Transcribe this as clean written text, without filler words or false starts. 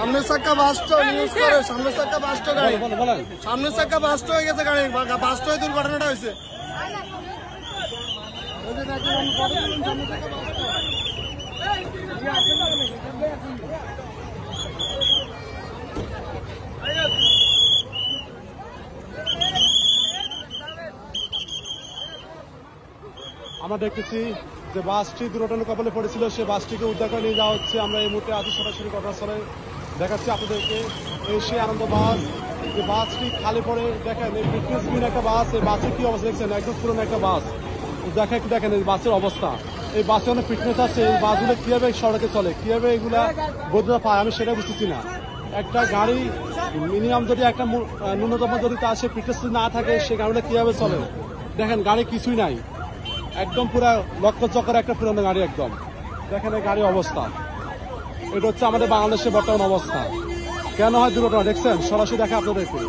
সামনের চাক্কা bast news করে, সামনের চাক্কা বাস্ট গাড়ি, সামনের চাক্কা বাস্ট হয়ে গেছে গাড়ি, বাস্ট হয়ে দুর্ঘটনাটা হয়েছে। আমরা দেখতেছি যে বাসটি দুর্ঘটনার কবলে পড়েছিল, সে বাসটিকে উদ্ধার করে নিয়ে যাওয়া হচ্ছে। আমরা এই মুহূর্তে আছি সরাসরি ঘটনাস্থলে, দেখাচ্ছি আপনাদেরকে এই সেই আনন্দ বাস। যে বাসটি খালি পড়ে দেখেন, এই ফিটনেস বিন একটা বাস, এই বাসের কি অবস্থা দেখছেন, একদম পুরনো একটা বাস। দেখা একটু দেখেন এই বাসের অবস্থা, এই বাসে অনেক ফিটনেস আছে, এই বাসগুলো কিভাবে সড়কে চলে, কিভাবে এগুলা বদলে পায় আমি সেটা বুঝতেছি না। একটা গাড়ি মিনিমাম যদি একটা ন্যূনতম যদি তার সে ফিটনেস না থাকে, সে গাড়িগুলো কিভাবে চলে দেখেন, গাড়ি কিছুই নাই, একদম পুরো লক্ষ চক্কর একটা পুরনো গাড়ি একদম। দেখেন এই গাড়ির অবস্থা, এটা হচ্ছে আমাদের বাংলাদেশের বর্তমান অবস্থা। কেন হয় দুর্ঘটনা দেখছেন, সরাসরি দেখা আপনাদেরকে।